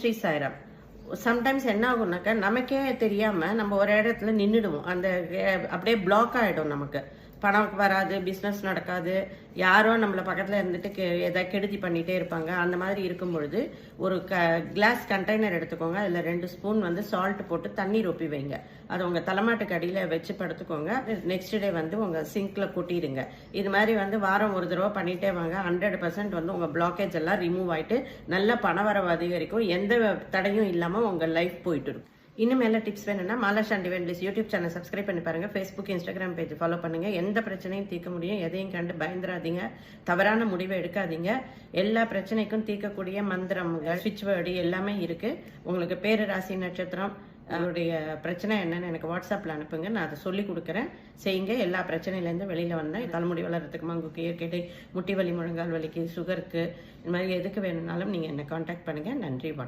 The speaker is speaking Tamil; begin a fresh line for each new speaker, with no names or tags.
ஸ்ரீ சாய்ராம். சம்டைம்ஸ் என்ன ஆகும்னாக்கா நமக்கே தெரியாம நம்ம ஒரு இடத்துல நின்றுடுவோம். அந்த அப்படியே பிளாக் ஆயிடும். நமக்கு பணம் வராது, பிஸ்னஸ் நடக்காது, யாரோ நம்மளை பக்கத்தில் இருந்துட்டு எதாவது கெடுதி பண்ணிகிட்டே இருப்பாங்க. அந்த மாதிரி இருக்கும் பொழுது ஒரு கிளாஸ் கண்டெய்னர் எடுத்துக்கோங்க. அதில் 2 ஸ்பூன் சால்ட் போட்டு தண்ணி ரொப்பி வைங்க. அதை உங்கள் தலைமாட்டுக்கு அடியில் வச்சு படுத்துக்கோங்க. நெக்ஸ்ட் டே உங்கள் சிங்க்கில் கொட்டிடுங்க. இது மாதிரி வாரம் ஒரு தடவை பண்ணிகிட்டே வாங்க. 100% உங்கள் பிளாக்கேஜ் எல்லாம் ரிமூவ் ஆகிட்டு நல்ல பணவரவு அதிகரிக்கும். எந்த தடையும் இல்லாமல் உங்கள் லைஃப் போயிட்டு இருக்கும். இன்னும் மேலே டிப்ஸ் வேணும்னா Malasha divine bliss YouTube channel subscribe பண்ணி பாருங்க. ஃபேஸ்புக், இன்ஸ்டாகிராம் பேஜ் ஃபாலோ பண்ணுங்க. எந்த பிரச்சனையும் தீர்க்க முடியும். எதையும் கண்டு பயந்துராதீங்க. தவறான முடிவை எடுக்காதீங்க. எல்லா பிரச்சனைக்கும் தீர்க்கக்கூடிய மந்திரங்கள், ஸ்விட்ச் வேர்டு எல்லாமே இருக்கு. உங்களுக்கு பேரு, ராசி, நட்சத்திரம், அவருடைய பிரச்சனை என்னன்னு எனக்கு வாட்ஸ்அப்பில் அனுப்புங்க. நான் அதை சொல்லி கொடுக்குறேன். செய்யுங்க. எல்லா பிரச்சனையிலேருந்து வெளியில் வந்தேன். தலைமுடி வளர்கிறதுக்கு, மங்குக்கு, இயற்கை, முட்டி வலி, முழங்கால் வலிக்கு, சுகருக்கு, இந்த மாதிரி எதுக்கு வேணும்னாலும் நீங்கள் என்னை காண்டாக்ட் பண்ணுங்கள். நன்றி, வணக்கம்.